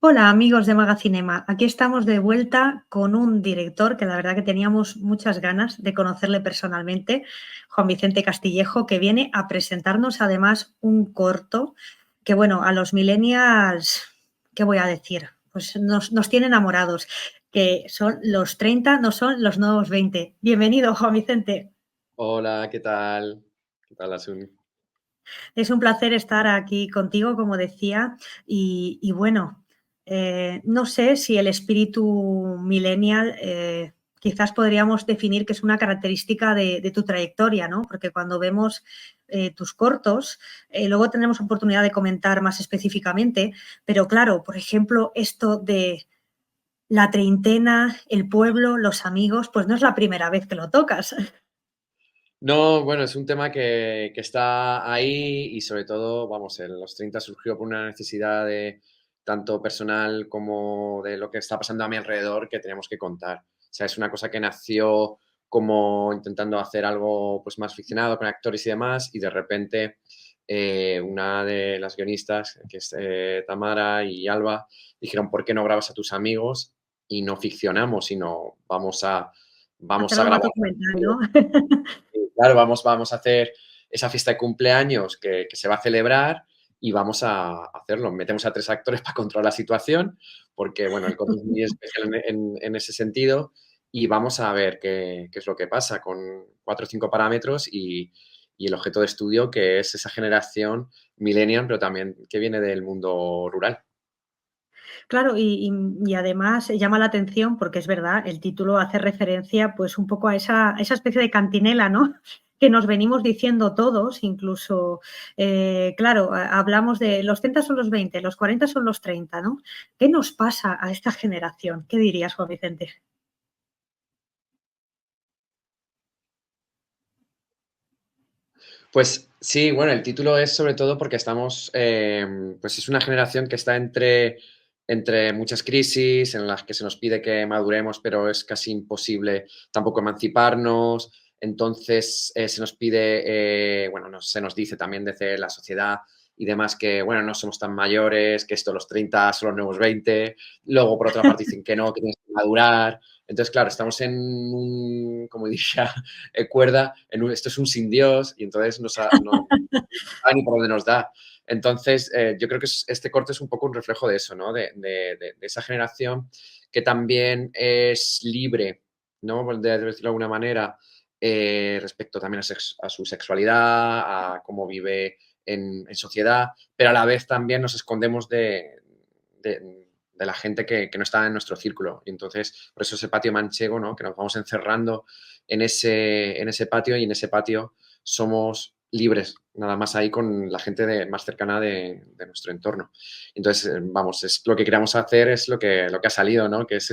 Hola amigos de Magacinema, aquí estamos de vuelta con un director que la verdad que teníamos muchas ganas de conocerle personalmente, Juan Vicente Castillejo, que viene a presentarnos además un corto que bueno, a los millennials, ¿qué voy a decir? Pues nos tiene enamorados, que son los 30, no son los nuevos 20. Bienvenido, Juan Vicente. Hola, ¿qué tal? ¿Qué tal, Asun? Es un placer estar aquí contigo, como decía, y bueno, no sé si el espíritu millennial quizás podríamos definir que es una característica de tu trayectoria, ¿no? Porque cuando vemos tus cortos, luego tendremos oportunidad de comentar más específicamente, pero claro, por ejemplo, esto de la treintena, el pueblo, los amigos, pues no es la primera vez que lo tocas. No, bueno, es un tema que está ahí y sobre todo, vamos, en los 30 surgió por una necesidad de tanto personal como de lo que está pasando a mi alrededor que teníamos que contar. O sea, es una cosa que nació como intentando hacer algo pues más ficcionado con actores y demás y de repente una de las guionistas, que es Tamara y Alba, dijeron, ¿por qué no grabas a tus amigos y no ficcionamos, sino vamos a Hacerlo más grabar? documental, ¿no? Claro, vamos a hacer esa fiesta de cumpleaños que se va a celebrar y vamos a hacerlo. Metemos a 3 actores para controlar la situación, porque, bueno, el corto es muy especial en ese sentido, y vamos a ver qué es lo que pasa con 4 o 5 parámetros y el objeto de estudio, que es esa generación millennial, pero también que viene del mundo rural. Claro, y además llama la atención porque es verdad, el título hace referencia, pues, un poco a esa especie de cantinela, ¿no?, que nos venimos diciendo todos, incluso, claro, hablamos de los 30 son los 20, los 40 son los 30, ¿no? ¿Qué nos pasa a esta generación? ¿Qué dirías, Juan Vicente? Pues sí, bueno, el título es sobre todo porque estamos, pues es una generación que está entre muchas crisis en las que se nos pide que maduremos, pero es casi imposible tampoco emanciparnos. Entonces se nos pide, bueno, se nos dice también desde la sociedad y demás que, bueno, no somos tan mayores, que esto los 30 son los nuevos 20. Luego, por otra parte, dicen que tienes que madurar. Entonces, claro, estamos en un, como diría cuerda, esto es un sin Dios y entonces no sabe ni por dónde nos da. Entonces, yo creo que este corte es un poco un reflejo de eso, ¿no? De esa generación que también es libre, ¿no? De decirlo de alguna manera, respecto también a su sexualidad, a cómo vive en sociedad, pero a la vez también nos escondemos de la gente que no está en nuestro círculo. Y entonces, por eso ese patio manchego, ¿no? Que nos vamos encerrando en ese patio y en ese patio somos libres, nada más ahí con la gente más cercana de nuestro entorno. Entonces, vamos, es lo que queríamos hacer, es lo que ha salido, ¿no? Que es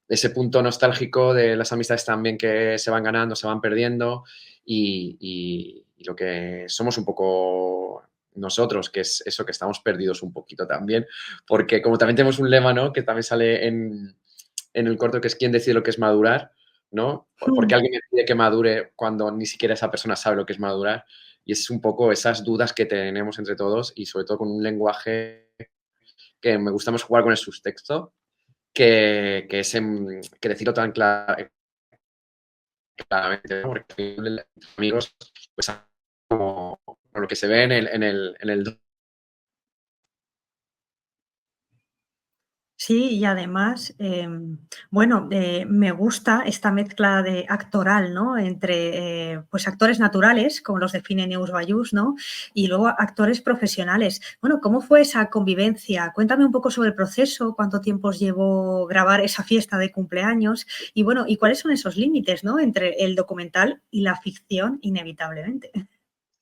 ese punto nostálgico de las amistades también que se van ganando, se van perdiendo y lo que somos un poco nosotros, que es eso, que estamos perdidos un poquito también, porque como también tenemos un lema, ¿no? Que también sale en el corto, que es quién decide lo que es madurar, ¿no? Porque alguien me pide que madure cuando ni siquiera esa persona sabe lo que es madurar. Y es un poco esas dudas que tenemos entre todos y sobre todo con un lenguaje que me gusta más jugar con el subtexto que decirlo tan claramente, ¿no? Porque amigos, pues como lo que se ve en el. Sí, y además, bueno, me gusta esta mezcla de actoral, ¿no? Entre, pues, actores naturales, como los define Neus Bayús, ¿no? Y luego actores profesionales. Bueno, ¿cómo fue esa convivencia? Cuéntame un poco sobre el proceso, cuánto tiempo os llevó grabar esa fiesta de cumpleaños y, bueno, y cuáles son esos límites, ¿no? Entre el documental y la ficción, inevitablemente.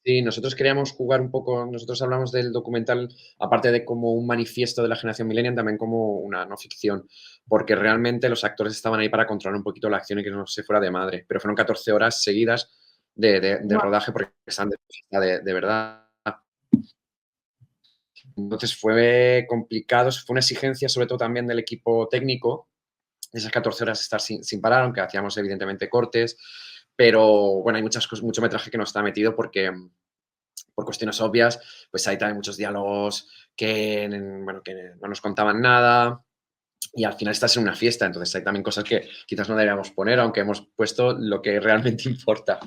Sí, nosotros queríamos jugar un poco, nosotros hablamos del documental, aparte de como un manifiesto de la generación millennial, también como una no ficción, porque realmente los actores estaban ahí para controlar un poquito la acción y que no se fuera de madre, pero fueron 14 horas seguidas de Guau. rodaje porque están de verdad. Entonces fue complicado, fue una exigencia sobre todo también del equipo técnico, esas 14 horas estar sin parar, aunque hacíamos evidentemente cortes, pero bueno, hay muchas cosas, mucho metraje que no está metido porque por cuestiones obvias, pues hay también muchos diálogos que, bueno, que no nos contaban nada y al final estás en una fiesta, entonces hay también cosas que quizás no deberíamos poner, aunque hemos puesto lo que realmente importa.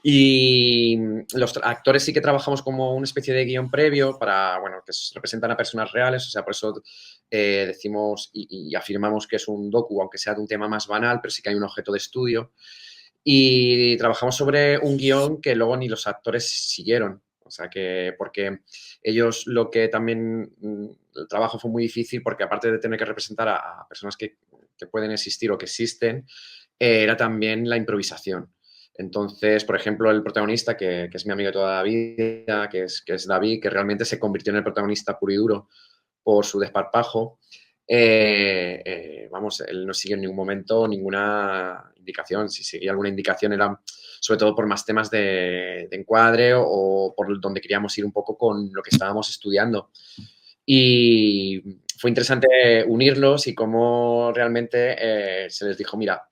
Y los actores sí que trabajamos como una especie de guión previo para, bueno, que representan a personas reales, o sea, por eso decimos y afirmamos que es un docu, aunque sea de un tema más banal, pero sí que hay un objeto de estudio. Y trabajamos sobre un guión que luego ni los actores siguieron. O sea que, porque ellos lo que también, el trabajo fue muy difícil porque aparte de tener que representar a personas que pueden existir o que existen, era también la improvisación. Entonces, por ejemplo, el protagonista, que es mi amigo de toda la vida, que es David, que realmente se convirtió en el protagonista puro y duro por su desparpajo, vamos, él no siguió en ningún momento ninguna indicación. Si seguía alguna indicación era sobre todo por más temas de encuadre o por donde queríamos ir un poco con lo que estábamos estudiando. Y fue interesante unirlos y cómo realmente se les dijo, mira,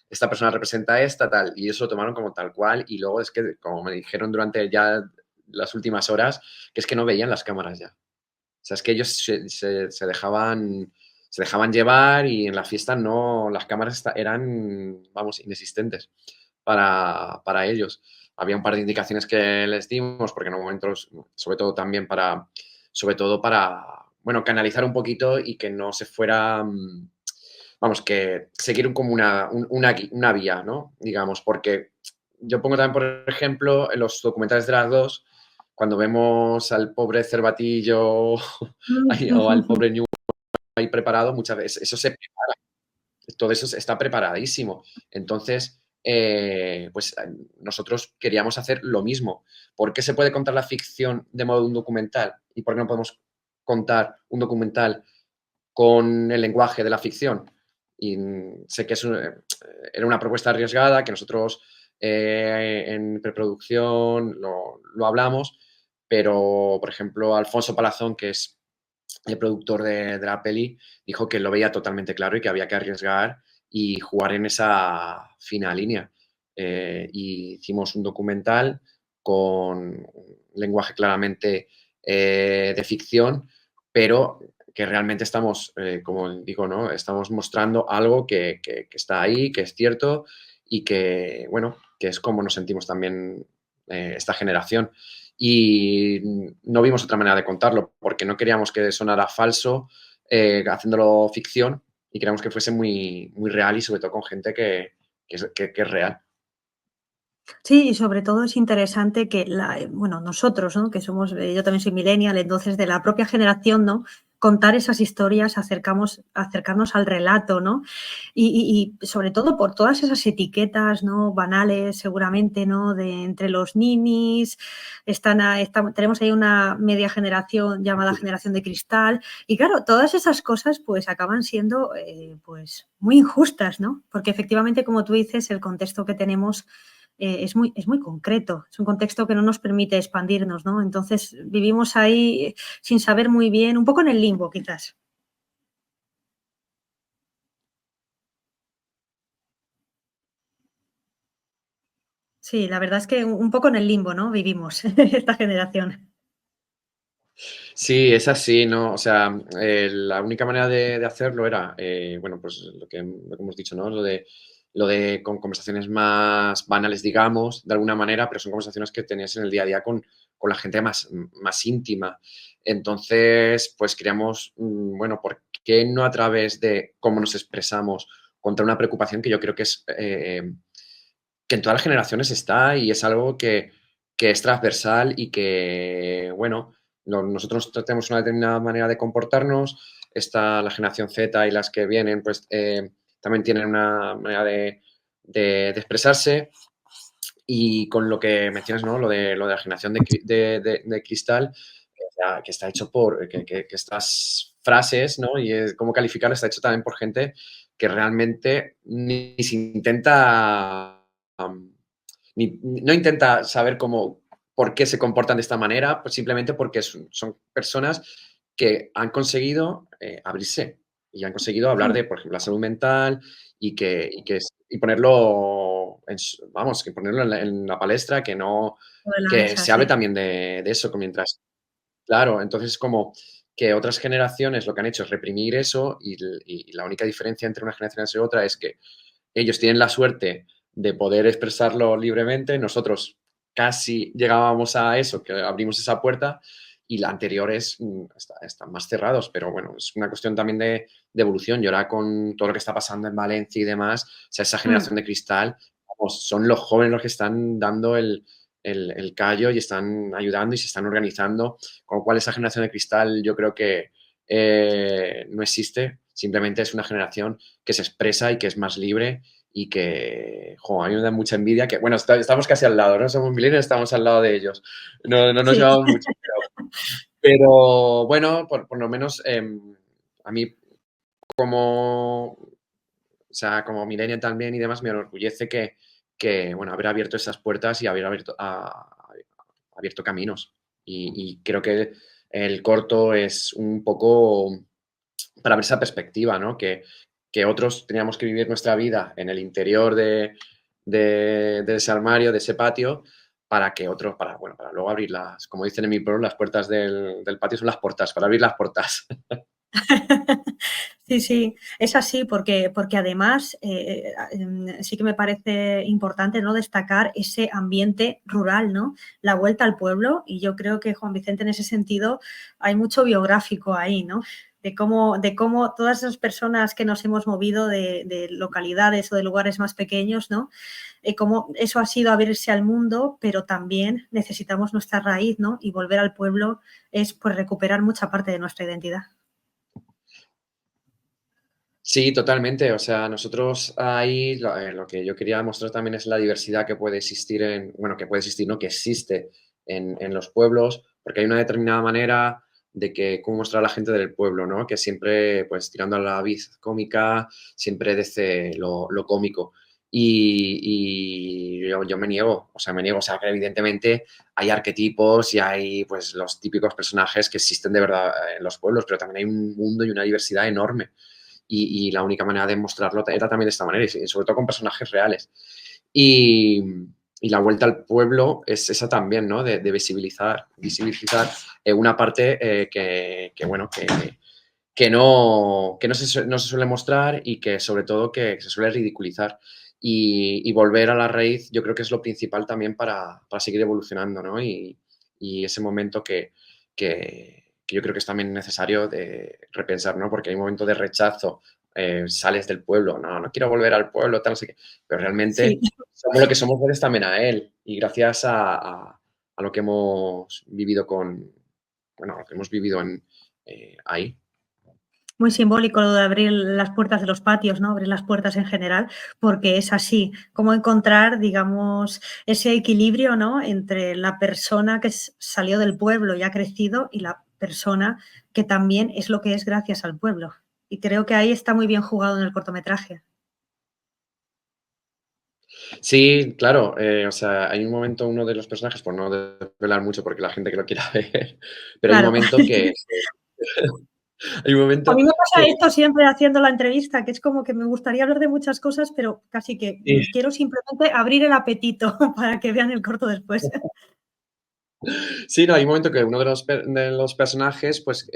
esta persona representa esta, tal, y eso lo tomaron como tal cual. Y luego es que, como me dijeron durante ya las últimas horas, que es que no veían las cámaras ya. O sea, es que ellos se dejaban llevar y en la fiesta no, las cámaras eran, vamos, inexistentes para ellos. Había un par de indicaciones que les dimos, porque en un momento, sobre todo también sobre todo para, bueno, canalizar un poquito y que no se fuera, vamos, que seguir como una vía, ¿no? Digamos, porque yo pongo también, por ejemplo, en los documentales de las dos, cuando vemos al pobre Cervatillo o al pobre Ñu ahí preparado, muchas veces eso se prepara, todo eso está preparadísimo. Entonces, pues nosotros queríamos hacer lo mismo. ¿Por qué se puede contar la ficción de modo de un documental? ¿Y por qué no podemos contar un documental con el lenguaje de la ficción? Y sé que era una propuesta arriesgada, que nosotros en preproducción lo hablamos, pero, por ejemplo, Alfonso Palazón, que es el productor de la peli, dijo que lo veía totalmente claro y que había que arriesgar y jugar en esa fina línea. Y hicimos un documental con un lenguaje claramente de ficción, pero que realmente estamos, como digo, ¿no? Estamos mostrando algo que está ahí, que es cierto y que, bueno, que es como nos sentimos también esta generación. Y no vimos otra manera de contarlo, porque no queríamos que sonara falso haciéndolo ficción y queríamos que fuese muy, muy real y sobre todo con gente que es real. Sí, y sobre todo es interesante que bueno, nosotros, ¿no? Que somos, yo también soy millennial, entonces de la propia generación, ¿no? Contar esas historias, acercarnos al relato, ¿no? Y sobre todo por todas esas etiquetas, ¿no? Banales, seguramente, ¿no? De entre los ninis, tenemos ahí una media generación llamada generación de cristal, y claro, todas esas cosas pues acaban siendo pues muy injustas, ¿no? Porque efectivamente, como tú dices, el contexto que tenemos es muy concreto, es un contexto que no nos permite expandirnos, ¿no? Entonces vivimos ahí sin saber muy bien, un poco en el limbo quizás. Sí, la verdad es que un poco en el limbo, ¿no? Vivimos esta generación. Sí, es así, ¿no? O sea, la única manera de hacerlo era, bueno, pues lo que hemos dicho, ¿no? Lo de con conversaciones más banales, digamos, de alguna manera, pero son conversaciones que tenías en el día a día con la gente más íntima. Entonces, pues queríamos, bueno, ¿por qué no a través de cómo nos expresamos contra una preocupación que yo creo que en todas las generaciones está y es algo que es transversal y que, bueno, nosotros tenemos una determinada manera de comportarnos, está la generación Z y las que vienen, pues también tienen una manera de expresarse Y con lo que mencionas, ¿no? Lo de la generación de cristal, o sea, que está hecho por, que estas frases, ¿no? Y cómo calificarlo, está hecho también por gente que realmente ni se intenta, no intenta saber cómo, por qué se comportan de esta manera, pues simplemente porque son personas que han conseguido abrirse y han conseguido hablar Mm, de, por ejemplo, la salud mental y ponerlo, vamos, que ponerlo en la palestra, sobre la que mesa, se hable sí. también de eso, mientras, claro, entonces como que otras generaciones lo que han hecho es reprimir eso y la única diferencia entre una generación y otra es que ellos tienen la suerte de poder expresarlo libremente, nosotros casi llegábamos a eso, que abrimos esa puerta y la anterior están más cerrados, pero bueno, es una cuestión también de evolución y ahora con todo lo que está pasando en Valencia y demás, o sea, esa Mm, generación de cristal, vamos, son los jóvenes los que están dando el callo y están ayudando y se están organizando, con lo cual esa generación de cristal yo creo que no existe, simplemente es una generación que se expresa y que es más libre y que, jo, a mí me da mucha envidia que, bueno, estamos casi al lado, ¿no? Somos millennials, estamos al lado de ellos. No nos sí. llevamos mucho, pero bueno, por lo menos a mí como, o sea, como millennial también y demás, me enorgullece bueno, haber abierto esas puertas y haber abierto caminos. Y creo que el corto es un poco para ver esa perspectiva, ¿no? Que otros teníamos que vivir nuestra vida en el interior de ese armario, de ese patio, para que otros, bueno, para luego abrir como dicen en mi pueblo, las puertas del patio son las puertas, para abrir las puertas. Sí, sí, es así porque además sí que me parece importante, ¿no? Destacar ese ambiente rural, ¿no? La vuelta al pueblo y yo creo que Juan Vicente en ese sentido hay mucho biográfico ahí, ¿no? De cómo todas esas personas que nos hemos movido de localidades o de lugares más pequeños, ¿no? Cómo eso ha sido abrirse al mundo, pero también necesitamos nuestra raíz, ¿no? Y volver al pueblo es pues recuperar mucha parte de nuestra identidad. Sí, totalmente. O sea, nosotros ahí lo que yo quería mostrar también es la diversidad que puede existir bueno, que puede existir, no, que existe en los pueblos, porque hay una determinada manera de que cómo mostrar a la gente del pueblo, ¿no? Que siempre, pues, tirando a la vid cómica, siempre desde lo cómico. Y yo me niego, o sea, o sea, que evidentemente hay arquetipos y hay, pues, los típicos personajes que existen de verdad en los pueblos, pero también hay un mundo y una diversidad enorme y la única manera de mostrarlo era también de esta manera, y sobre todo con personajes reales. Y, y la vuelta al pueblo es esa también, ¿no? De visibilizar una parte bueno, no se suele mostrar y que sobre todo que se suele ridiculizar. Y volver a la raíz yo creo que es lo principal también para seguir evolucionando, ¿no? Y ese momento que yo creo que es también necesario de repensar, ¿no? Porque hay un momento de rechazo, sales del pueblo, no quiero volver al pueblo, tal, no sé qué, pero Sí. realmente somos lo que somos gracias también a él y gracias a lo que hemos vivido bueno, lo que hemos vivido ahí. Muy simbólico lo de abrir las puertas de los patios, ¿no? Abrir las puertas en general, porque es así, cómo encontrar, digamos, ese equilibrio, ¿no? Entre la persona que salió del pueblo y ha crecido y la persona que también es lo que es gracias al pueblo. Y creo que ahí está muy bien jugado en el cortometraje. Sí, claro, o sea, hay un momento, uno de los personajes, por no desvelar mucho porque la gente que lo quiera ver, pero hay un Claro. momento hay un A momento mí me que pasa esto siempre haciendo la entrevista, que es como que me gustaría hablar de muchas cosas, pero casi que quiero simplemente abrir el apetito para que vean el corto después. sí, no, hay un momento que uno de los personajes, pues,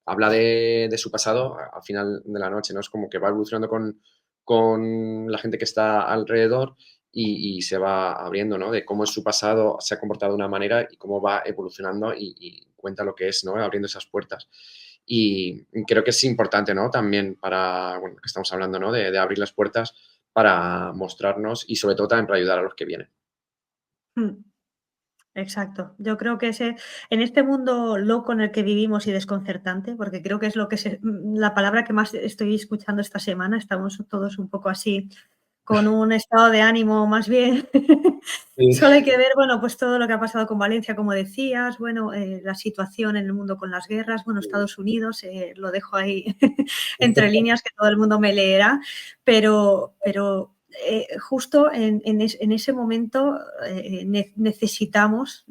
habla de su pasado al final de la noche, ¿no? Es como que va evolucionando con la gente que está alrededor y se va abriendo, ¿no? De cómo es su pasado, se ha comportado de una manera y cómo va evolucionando y cuenta lo que es, ¿no? Abriendo esas puertas. Y creo que es importante, ¿no? También para, bueno, que estamos hablando, ¿no? De abrir las puertas para mostrarnos y sobre todo también para ayudar a los que vienen. Mm. Exacto. Yo creo que en este mundo loco en el que vivimos y desconcertante, porque creo que es la palabra que más estoy escuchando esta semana, estamos todos un poco así con un estado de ánimo más bien. Sí, Solo hay que ver, bueno, pues todo lo que ha pasado con Valencia, como decías, bueno, la situación en el mundo con las guerras, bueno, Estados Unidos, lo dejo ahí entre líneas que todo el mundo me leerá, pero justo en ese momento necesitamos,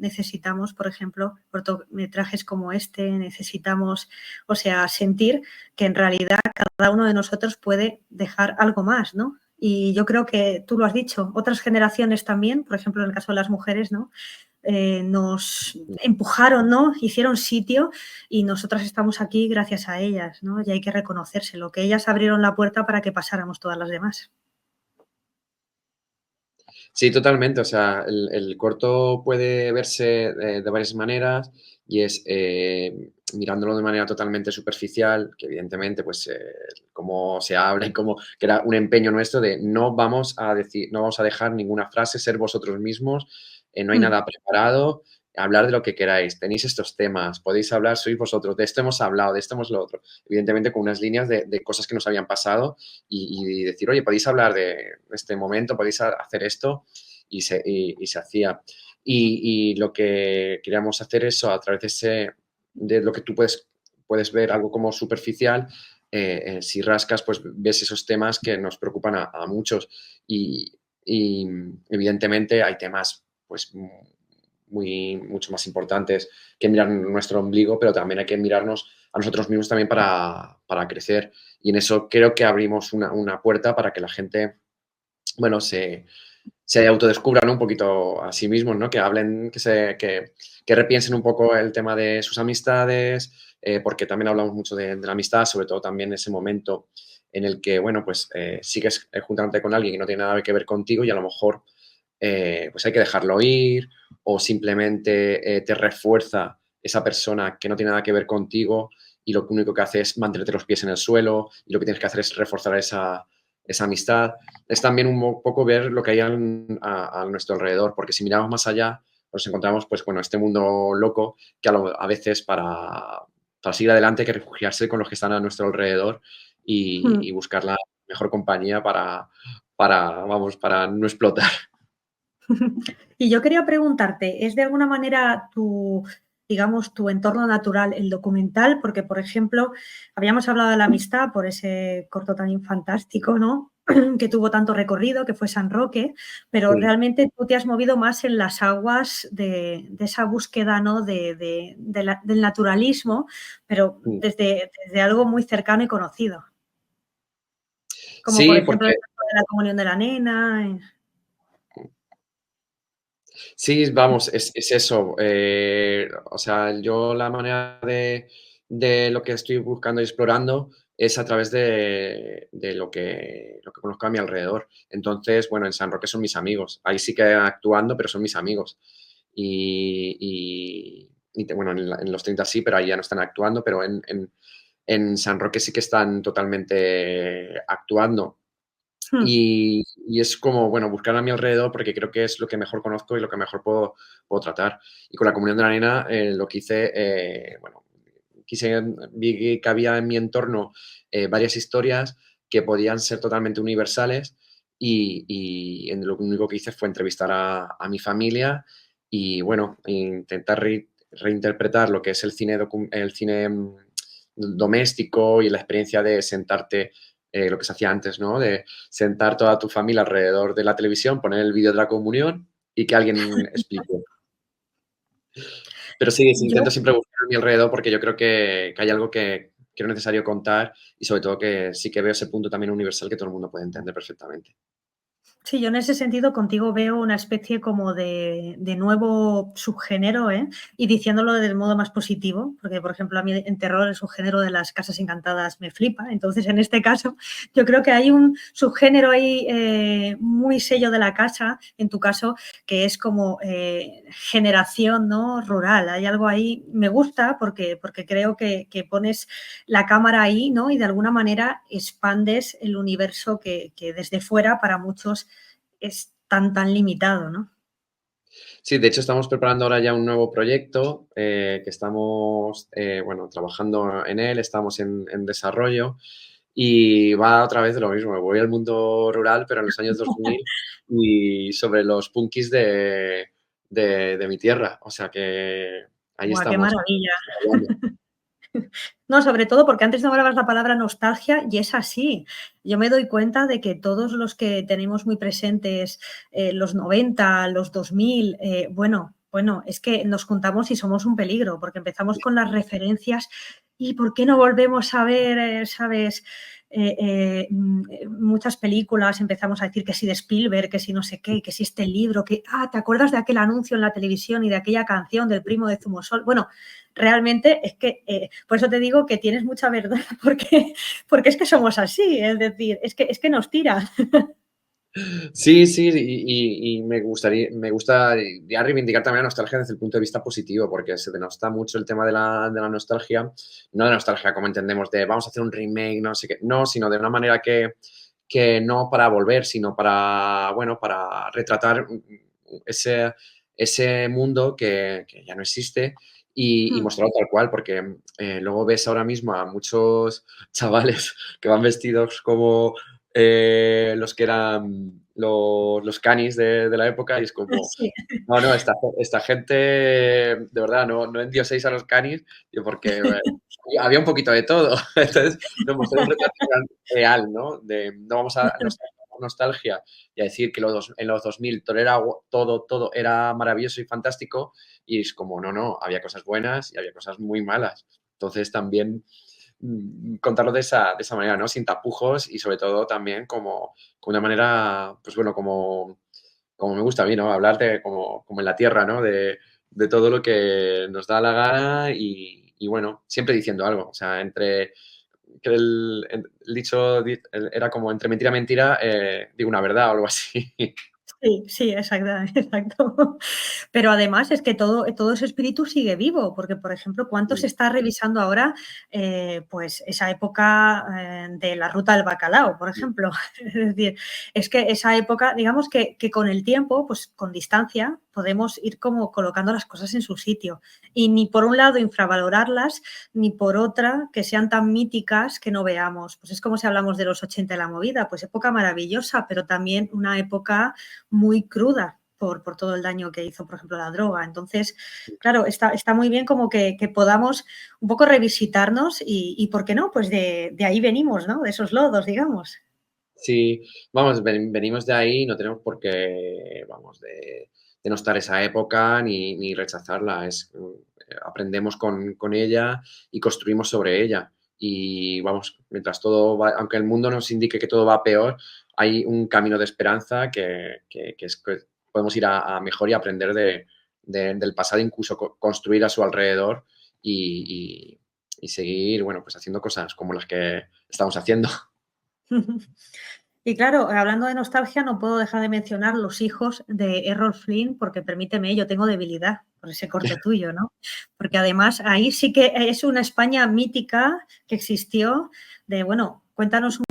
por ejemplo, cortometrajes como este, necesitamos, o sea, sentir que en realidad cada uno de nosotros puede dejar algo más, ¿no? Y yo creo que tú lo has dicho, otras generaciones también, por ejemplo, en el caso de las mujeres, ¿no? Nos empujaron, ¿no? Hicieron sitio y nosotras estamos aquí gracias a ellas, ¿no? Y hay que reconocérselo, que ellas abrieron la puerta para que pasáramos todas las demás. sí, totalmente. O sea, el corto puede verse de varias maneras y es mirándolo de manera totalmente superficial, que evidentemente, pues, cómo se habla y cómo que era un empeño nuestro de no vamos a decir, no vamos a dejar ninguna frase, ser vosotros mismos, no hay Mm. nada preparado, hablar de lo que queráis, tenéis estos temas, podéis hablar, sois vosotros, de esto hemos hablado, de esto hemos lo otro. Evidentemente, con unas líneas de cosas que nos habían pasado y decir, oye, podéis hablar de este momento, podéis hacer esto y se hacía. Y lo que queríamos hacer eso a través de lo que tú puedes ver algo como superficial, si rascas, pues ves esos temas que nos preocupan a muchos. Y, y, evidentemente hay temas pues mucho más importantes que mirar nuestro ombligo, pero también hay que mirarnos a nosotros mismos también para crecer. Y en eso creo que abrimos una puerta para que la gente, bueno, se autodescubran un poquito a sí mismos, ¿no? Que hablen, que repiensen un poco el tema de sus amistades, porque también hablamos mucho de la amistad, sobre todo también ese momento en el que, bueno, pues sigues juntándote con alguien que no tiene nada que ver contigo y a lo mejor pues hay que dejarlo ir o simplemente te refuerza esa persona que no tiene nada que ver contigo y lo único que hace es mantenerte los pies en el suelo y lo que tienes que hacer es reforzar esa amistad. Es también un poco ver lo que hay a nuestro alrededor, porque si miramos más allá, nos encontramos, pues bueno, este mundo loco que a veces para seguir adelante hay que refugiarse con los que están a nuestro alrededor y buscar la mejor compañía vamos, para no explotar. Y yo quería preguntarte, ¿es de alguna manera tu, digamos, tu entorno natural el documental? Porque, por ejemplo, habíamos hablado de la amistad por ese corto tan fantástico, ¿no? Que tuvo tanto recorrido, que fue San Roque, pero Sí, realmente tú te has movido más en las aguas de esa búsqueda, ¿no? Del naturalismo, pero mm. desde algo muy cercano y conocido, como por Sí, ejemplo porque el caso de la comunión de la nena. sí, vamos, es eso. O sea, yo la manera de lo que estoy buscando y explorando es a través de lo que conozco a mi alrededor. Entonces, bueno, en San Roque son mis amigos. Ahí sí que actuando, pero son mis amigos. Bueno, en los 30 sí, pero ahí ya no están actuando, pero en San Roque sí que están totalmente actuando. Y es como, bueno, buscar a mi alrededor porque creo que es lo que mejor conozco y lo que mejor puedo tratar. Y con la comunión de la nena, lo que hice, bueno, vi que había en mi entorno varias historias que podían ser totalmente universales y lo único que hice fue entrevistar a mi familia y, bueno, intentar reinterpretar lo que es el cine doméstico y la experiencia de sentarte, lo que se hacía antes, ¿no? De sentar toda tu familia alrededor de la televisión, poner el vídeo de la comunión y que alguien explique. Pero sí, intento Yo siempre buscar a mi alrededor porque yo creo que hay algo que creo necesario contar y sobre todo que sí que veo ese punto también universal que todo el mundo puede entender perfectamente. Sí, yo en ese sentido contigo veo una especie como de nuevo subgénero, ¿eh? Y diciéndolo del modo más positivo, porque, por ejemplo, a mí en terror el subgénero de las casas encantadas me flipa. Entonces, en este caso, yo creo que hay un subgénero ahí muy sello de la casa, en tu caso, que es como generación, ¿no? Rural. Hay algo ahí, me gusta porque creo que pones la cámara ahí, ¿no? Y de alguna manera expandes el universo que desde fuera para muchos es tan limitado, ¿no? Sí, de hecho estamos preparando ahora ya un nuevo proyecto que estamos, bueno, trabajando en él, estamos en desarrollo y va otra vez de lo mismo. Voy al mundo rural, pero en los años 2000 y sobre los punkis de mi tierra. O sea que ahí Guau, qué estamos. maravilla. Hablando. No, sobre todo porque antes nombrabas la palabra nostalgia y es así. Yo me doy cuenta de que todos los que tenemos muy presentes los 90, los 2000, bueno, es que nos juntamos y somos un peligro porque empezamos con las referencias y ¿por qué no volvemos a ver, sabes? Muchas películas empezamos a decir que si de Spielberg, que si no sé qué, que si este libro, ¿te acuerdas de aquel anuncio en la televisión y de aquella canción del primo de Zumosol? Bueno, realmente es que, por eso te digo que tienes mucha verdad, porque es que somos así, es decir, es que nos tira. Sí, sí, y me gusta ya reivindicar también la nostalgia desde el punto de vista positivo, porque se denota mucho el tema de la nostalgia, no de nostalgia como entendemos de vamos a hacer un remake, no sé qué, no, sino de una manera que no para volver, sino para, bueno, para retratar ese, ese mundo que ya no existe y Mm, mostrarlo tal cual, porque luego ves ahora mismo a muchos chavales que van vestidos como los que eran los canis de la época y es como, sí, no, no, esta gente, de verdad, no endioséis a los canis, tío, porque había un poquito de todo. Entonces, nos mostró un retrato real, ¿no? No vamos a nostalgia y a decir que en los 2000 todo era, todo era maravilloso y fantástico y es como, no, había cosas buenas y había cosas muy malas. Entonces, también contarlo de esa manera, ¿no? Sin tapujos y sobre todo también como una manera, pues bueno, como me gusta a mí, ¿no? Hablar como en la tierra, ¿no? De todo lo que nos da la gana y bueno, siempre diciendo algo. O sea, que el dicho era como entre mentira y mentira, digo una verdad o algo así. sí, sí, exacto, exacto. Pero además es que todo ese espíritu sigue vivo, porque, por ejemplo, ¿cuánto se está revisando ahora, pues, esa época, de la ruta del bacalao, por ejemplo? Es decir, es que esa época, digamos que con el tiempo, pues, con distancia, podemos ir como colocando las cosas en su sitio. Y ni por un lado infravalorarlas, ni por otra que sean tan míticas que no veamos. Pues es como si hablamos de los 80 de la movida, pues época maravillosa, pero también una época muy cruda por todo el daño que hizo, por ejemplo, la droga. Entonces, claro, está muy bien como que podamos un poco revisitarnos y, ¿por qué no? Pues de ahí venimos, ¿no? De esos lodos, digamos. Sí, vamos, venimos de ahí, no tenemos por qué, vamos, denostar esa época ni rechazarla. Aprendemos con ella y construimos sobre ella. Y vamos, mientras todo va, aunque el mundo nos indique que todo va peor, hay un camino de esperanza que es que podemos ir a mejor y aprender del pasado, incluso construir a su alrededor y seguir, bueno, pues haciendo cosas como las que estamos haciendo. Y claro, hablando de nostalgia, no puedo dejar de mencionar Los hijos de Errol Flynn, porque permíteme, yo tengo debilidad por ese corto tuyo, ¿no? Porque además ahí sí que es una España mítica que existió de, bueno, cuéntanos un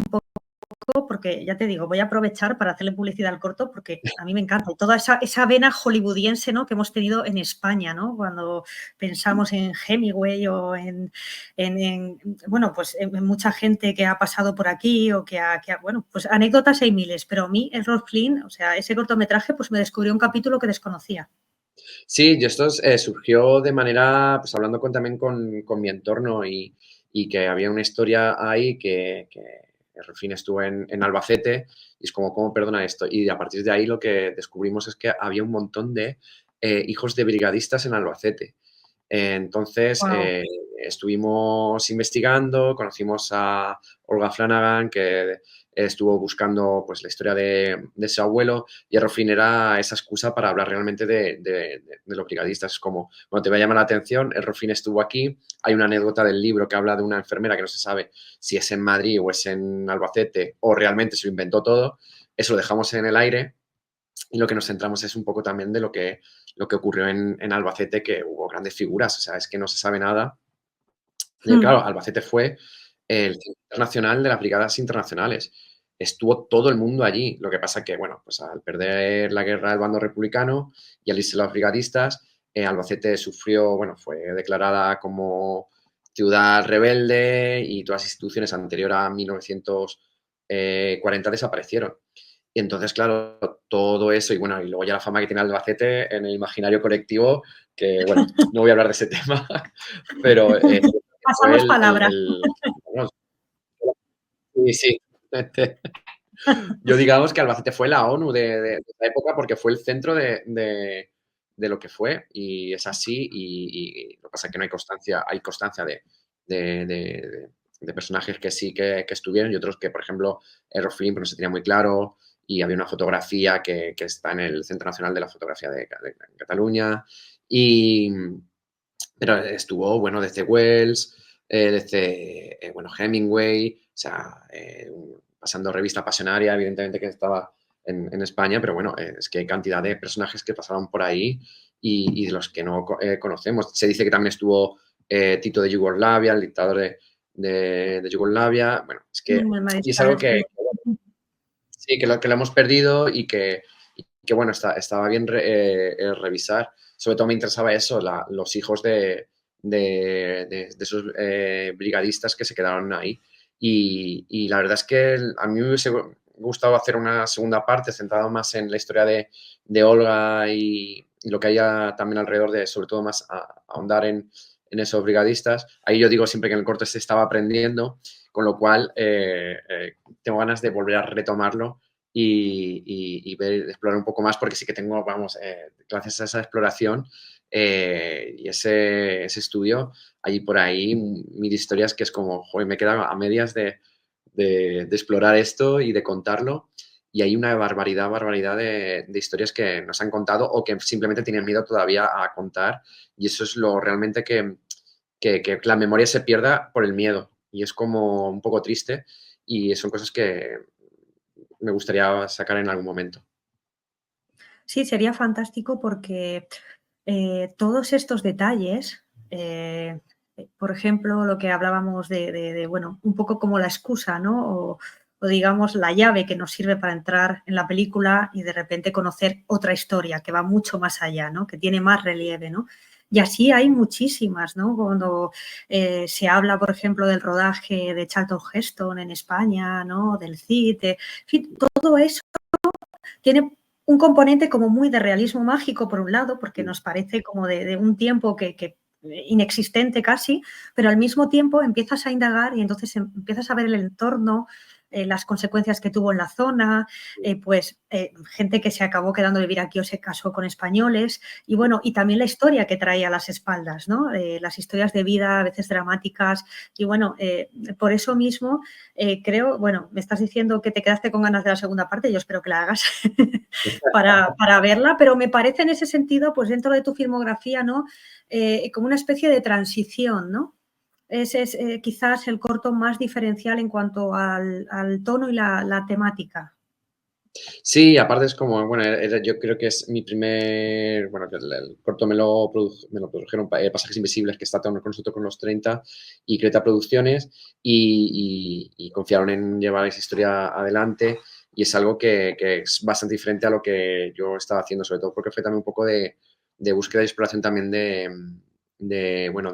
porque ya te digo, voy a aprovechar para hacerle publicidad al corto porque a mí me encanta. Y toda esa vena hollywoodiense, ¿no? Que hemos tenido en España, ¿no? Cuando pensamos en Hemingway o bueno, pues en mucha gente que ha pasado por aquí o bueno, pues anécdotas hay miles, pero a mí, Errol Flynn, o sea, ese cortometraje, pues me descubrió un capítulo que desconocía. Sí, y esto surgió de manera, pues hablando también con mi entorno y que había una historia ahí que Rufín estuvo en Albacete y es como, ¿cómo perdona esto? Y a partir de ahí lo que descubrimos es que había un montón de hijos de brigadistas en Albacete. Entonces, Wow. estuvimos investigando, conocimos a Olga Flanagan, que estuvo buscando pues, la historia de su abuelo, y Errofin era esa excusa para hablar realmente de los brigadistas. Es como, bueno, te va a llamar la atención, Errofin estuvo aquí, hay una anécdota del libro que habla de una enfermera que no se sabe si es en Madrid o es en Albacete, o realmente se lo inventó todo, eso lo dejamos en el aire, y lo que nos centramos es un poco también de lo que ocurrió en Albacete, que hubo grandes figuras, o sea, es que no se sabe nada. Y claro, Albacete fue el centro internacional de las brigadas internacionales. Estuvo todo el mundo allí. Lo que pasa que, bueno, pues al perder la guerra el bando republicano y al irse los brigadistas, Albacete sufrió, bueno, fue declarada como ciudad rebelde y todas las instituciones anteriores a 1940 desaparecieron. Y entonces, claro, todo eso y bueno, y luego ya la fama que tiene Albacete en el imaginario colectivo, que bueno, no voy a hablar de ese tema, pero fue Pasamos palabra. bueno, sí, sí. Yo digamos que Albacete fue la ONU de esa época porque fue el centro de lo que fue y es así y lo que pasa es que no hay constancia de, de- de personajes que sí que estuvieron y otros que, por ejemplo, Errol Flynn pues no se tenía muy claro y había una fotografía que está en el Centro Nacional de la Fotografía de Cataluña y, pero estuvo, bueno, desde Wells, desde, bueno, Hemingway, o sea, pasando revista Pasionaria, evidentemente que estaba en España, pero bueno, es que hay cantidad de personajes que pasaron por ahí y de los que no conocemos. Se dice que también estuvo Tito de Yugoslavia, el dictador de Yugoslavia. Bueno, es que, El y es algo mariscal, que, sí. sí, que lo hemos perdido y que bueno, estaba bien revisar. Sobre todo me interesaba eso, los hijos de esos brigadistas que se quedaron ahí. Y la verdad es que a mí me hubiese gustado hacer una segunda parte centrada más en la historia de Olga y lo que haya también alrededor de, sobre todo más ahondar en esos brigadistas. Ahí yo digo siempre que en el corto se estaba aprendiendo, con lo cual tengo ganas de volver a retomarlo y ver, explorar un poco más, porque sí que tengo, vamos, gracias a esa exploración y ese estudio, hay por ahí mil historias que es como, joder, me he quedado a medias de explorar esto y de contarlo. Y hay una barbaridad de historias que nos han contado o que simplemente tienen miedo todavía a contar. Y eso es lo realmente que la memoria se pierda por el miedo. Y es como un poco triste y son cosas que me gustaría sacar en algún momento. Sí, sería fantástico porque todos estos detalles, por ejemplo, lo que hablábamos bueno, un poco como la excusa, ¿no? O digamos la llave que nos sirve para entrar en la película y de repente conocer otra historia que va mucho más allá, ¿no? Que tiene más relieve, ¿no? Y así hay muchísimas, ¿no? Cuando se habla, por ejemplo, del rodaje de Charlton Heston en España, ¿no? Del CID, en fin, todo eso tiene un componente como muy de realismo mágico, por un lado, porque nos parece como de un tiempo que inexistente casi, pero al mismo tiempo empiezas a indagar y entonces empiezas a ver el entorno, las consecuencias que tuvo en la zona, gente que se acabó quedando a vivir aquí o se casó con españoles, y bueno, y también la historia que trae a las espaldas, ¿no? Las historias de vida a veces dramáticas, y bueno, por eso mismo creo, bueno, me estás diciendo que te quedaste con ganas de la segunda parte, yo espero que la hagas para verla, pero me parece en ese sentido, pues dentro de tu filmografía, ¿no? Como una especie de transición, ¿no? Ese es quizás el corto más diferencial en cuanto al tono y la temática. Sí, aparte es como, bueno, yo creo que es mi primer, bueno, que el corto me lo produjeron Pasajes Invisibles, que está todo con nosotros con los 30 y Creta Producciones, y confiaron en llevar esa historia adelante, y es algo que es bastante diferente a lo que yo estaba haciendo, sobre todo porque fue también un poco de búsqueda y exploración también bueno,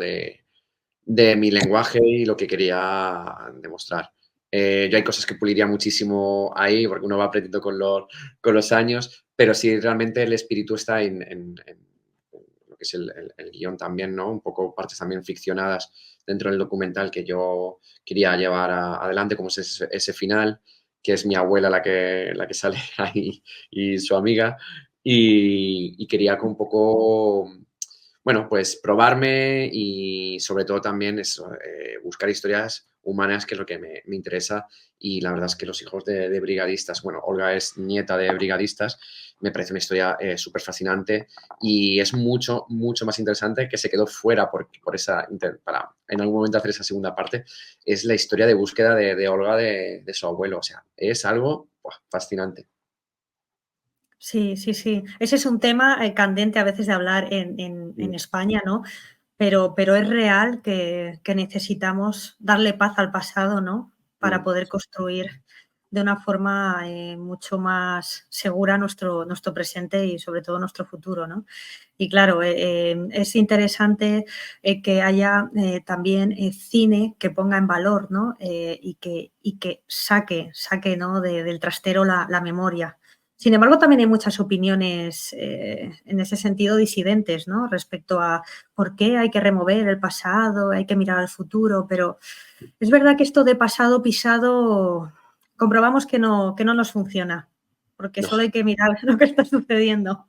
de mi lenguaje y lo que quería demostrar. Yo hay cosas que puliría muchísimo ahí, porque uno va aprendiendo con los años, pero sí realmente el espíritu está en lo que es el guión también, ¿no? Un poco partes también ficcionadas dentro del documental que yo quería llevar adelante, como es ese final, que es mi abuela la que sale ahí y su amiga, y quería con un poco bueno, pues probarme y sobre todo también eso, buscar historias humanas, que es lo que me interesa. Y la verdad es que Los hijos de brigadistas, bueno, Olga es nieta de brigadistas, me parece una historia súper fascinante y es mucho, mucho más interesante que se quedó fuera por esa, para en algún momento hacer esa segunda parte, es la historia de búsqueda de Olga de su abuelo. O sea, es algo ¡buah! Fascinante. Sí, sí, sí. Ese es un tema candente a veces de hablar en Mm, España, ¿no? Pero es real que necesitamos darle paz al pasado, ¿no? Para mm. poder construir de una forma mucho más segura nuestro presente y sobre todo nuestro futuro, ¿no? Y claro, es interesante que haya también cine que ponga en valor, ¿no? Y que saque, ¿no? Del trastero la memoria. Sin embargo, también hay muchas opiniones en ese sentido disidentes, ¿no? Respecto a por qué hay que remover el pasado, hay que mirar al futuro, pero es verdad que esto de pasado pisado comprobamos que no nos funciona, porque No, solo hay que mirar lo que está sucediendo.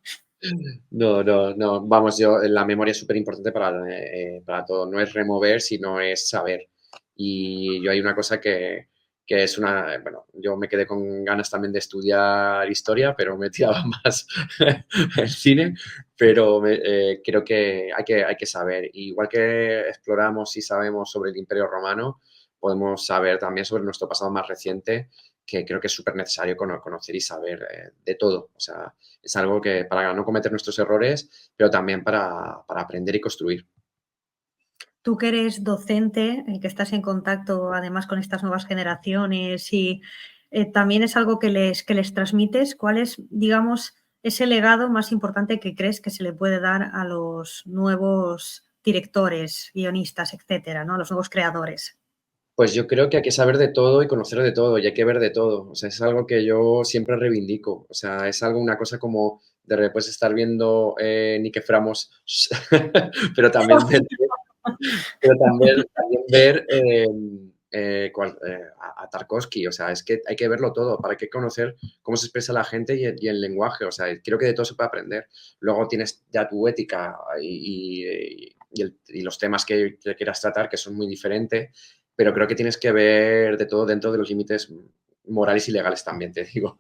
no, no, no. Vamos, la memoria es súper importante para todo. No es remover, sino es saber. Y yo hay una cosa que es una, bueno, yo me quedé con ganas también de estudiar historia, pero me tiraba más el cine, pero creo que hay que saber. Igual que exploramos y sabemos sobre el Imperio Romano, podemos saber también sobre nuestro pasado más reciente, que creo que es súper necesario conocer y saber de todo. O sea, es algo que para no cometer nuestros errores, pero también para aprender y construir. Tú que eres docente, que estás en contacto además con estas nuevas generaciones y también es algo que les transmites, ¿cuál es, digamos, ese legado más importante que crees que se le puede dar a los nuevos directores, guionistas, etcétera, ¿no? A los nuevos creadores? Pues yo creo que hay que saber de todo y conocer de todo, y hay que ver de todo. O sea, es algo que yo siempre reivindico. O sea, es algo, una cosa como de después estar viendo ni que fuéramos, pero también ver, también ver a Tarkovsky. O sea, es que hay que verlo todo para que conocer cómo se expresa la gente y el lenguaje. O sea, creo que de todo se puede aprender. Luego tienes ya tu ética y los temas que quieras tratar, que son muy diferentes, pero creo que tienes que ver de todo dentro de los límites morales y legales también, te digo.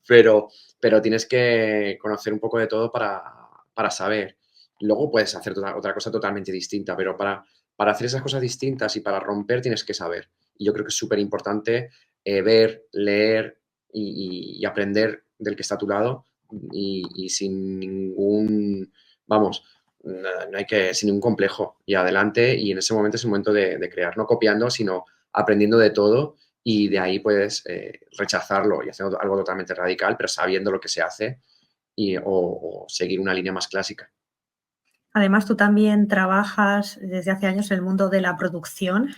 Pero, pero tienes que conocer un poco de todo para saber. Luego puedes hacer otra cosa totalmente distinta, pero para hacer esas cosas distintas y para romper tienes que saber. Y yo creo que es súper importante ver, leer y aprender del que está a tu lado y sin ningún, vamos, no hay que, sin ningún complejo y adelante. Y en ese momento es el momento de crear, no copiando, sino aprendiendo de todo y de ahí puedes rechazarlo y hacer algo totalmente radical, pero sabiendo lo que se hace o seguir una línea más clásica. Además, tú también trabajas desde hace años en el mundo de la producción,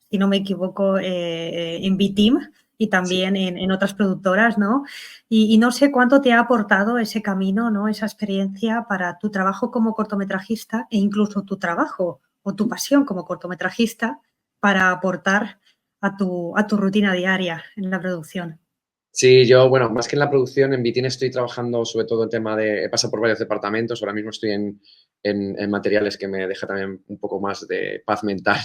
si no me equivoco, en B-Team y Sí. también en otras productoras, ¿no? Y no sé cuánto te ha aportado ese camino, ¿no? Esa experiencia para tu trabajo como cortometrajista e incluso tu trabajo o tu pasión como cortometrajista para aportar a tu rutina diaria en la producción. Sí, yo, bueno, más que en la producción, en Bitin estoy trabajando sobre todo en tema he pasado por varios departamentos, ahora mismo estoy en materiales que me deja también un poco más de paz mental.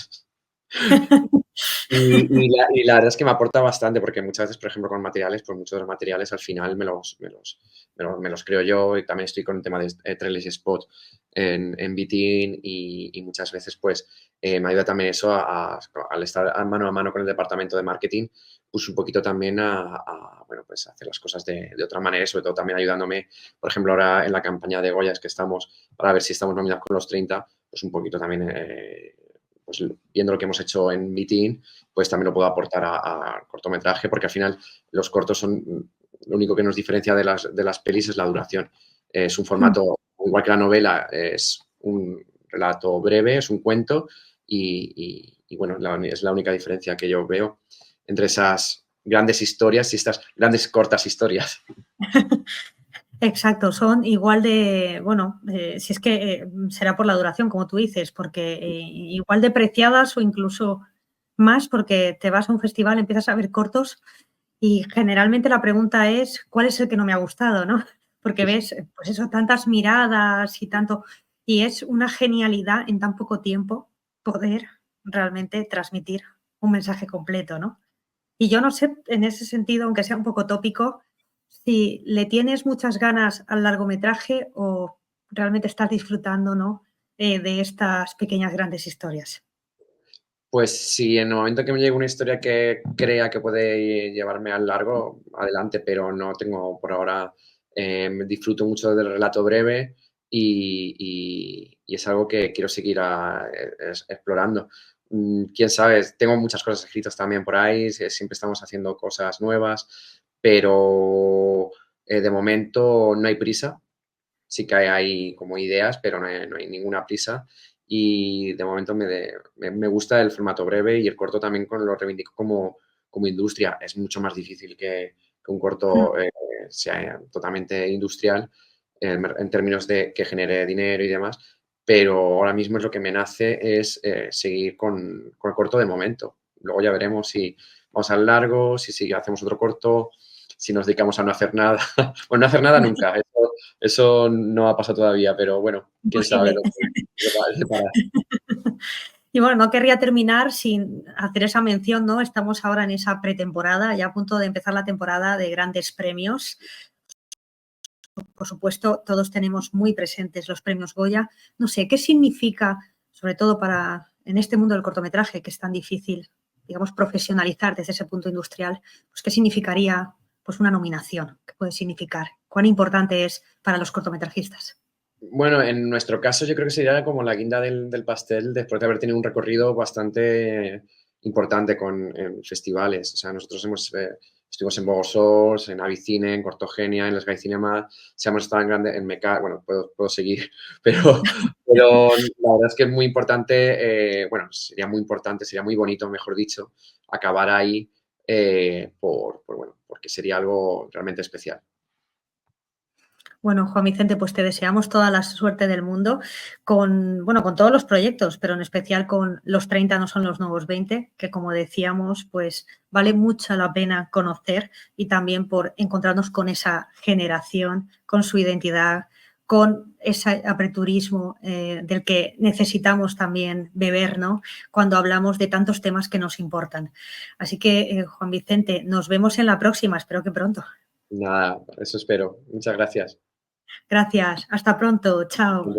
Y la verdad es que me aporta bastante, porque muchas veces, por ejemplo, con materiales, pues muchos de los materiales al final me los creo yo, y también estoy con el tema de trailers y spot en Bitin y muchas veces, pues, me ayuda también eso al estar a mano con el departamento de marketing, pues un poquito también bueno, pues hacer las cosas de otra manera y sobre todo también ayudándome, por ejemplo, ahora en la campaña de Goyas que estamos, para ver si estamos nominados con los 30, pues un poquito también, pues viendo lo que hemos hecho en Bitin, pues también lo puedo aportar a cortometraje, porque al final los cortos son, lo único que nos diferencia de las pelis es la duración. Es un formato, igual que la novela, es un relato breve, es un cuento y bueno, es la única diferencia que yo veo entre esas grandes historias y estas grandes cortas historias. Exacto, son igual de, bueno, si es que será por la duración, como tú dices, porque igual de preciadas o incluso más, porque te vas a un festival, empiezas a ver cortos y generalmente la pregunta es, ¿cuál es el que no me ha gustado, no? Porque ves, pues eso, tantas miradas y tanto, y es una genialidad en tan poco tiempo poder realmente transmitir un mensaje completo, ¿no? Y yo no sé, en ese sentido, aunque sea un poco tópico, si le tienes muchas ganas al largometraje o realmente estás disfrutando, ¿no? De estas pequeñas grandes historias. Pues si en el momento que me llegue una historia que crea que puede llevarme al largo, adelante, pero no tengo por ahora, disfruto mucho del relato breve y es algo que quiero seguir explorando. quién sabe, tengo muchas cosas escritas también por ahí, siempre estamos haciendo cosas nuevas, pero de momento no hay prisa. Sí que hay como ideas, pero no hay ninguna prisa. Y de momento me gusta el formato breve y el corto también lo reivindico como industria. Es mucho más difícil que un corto sea totalmente industrial en términos de que genere dinero y demás, pero ahora mismo es lo que me nace es seguir con el corto de momento. Luego ya veremos si vamos al largo, si hacemos otro corto, si nos dedicamos a no hacer nada. Bueno, no hacer nada nunca, eso no ha pasado todavía, pero bueno, quién sabe Imposible. lo que va a deparar. Y bueno, no querría terminar sin hacer esa mención, ¿no? Estamos ahora en esa pretemporada, ya a punto de empezar la temporada de grandes premios. Por supuesto, todos tenemos muy presentes los premios Goya. No sé, ¿qué significa, sobre todo para en este mundo del cortometraje, que es tan difícil, digamos, profesionalizar desde ese punto industrial? Pues, ¿qué significaría pues, una nominación? ¿Qué puede significar? ¿Cuán importante es para los cortometrajistas? Bueno, en nuestro caso yo creo que sería como la guinda del pastel después de haber tenido un recorrido bastante importante en festivales. O sea, nosotros estuvimos en Bogosors, en Avicine, en Cortogenia, en Les Gai Cinema, si hemos estado en grande, en Meca, bueno, puedo seguir, pero la verdad es que es muy importante, bueno, sería muy importante, sería muy bonito, mejor dicho, acabar ahí bueno, porque sería algo realmente especial. Bueno, Juan Vicente, pues te deseamos toda la suerte del mundo con, bueno, con todos los proyectos, pero en especial con Los 30 no son los nuevos 20, que como decíamos, pues vale mucho la pena conocer y también por encontrarnos con esa generación, con su identidad, con ese aperturismo del que necesitamos también beber, ¿no? Cuando hablamos de tantos temas que nos importan. Así que, Juan Vicente, nos vemos en la próxima, espero que pronto. Nada, eso espero. Muchas gracias. Gracias, hasta pronto, chao.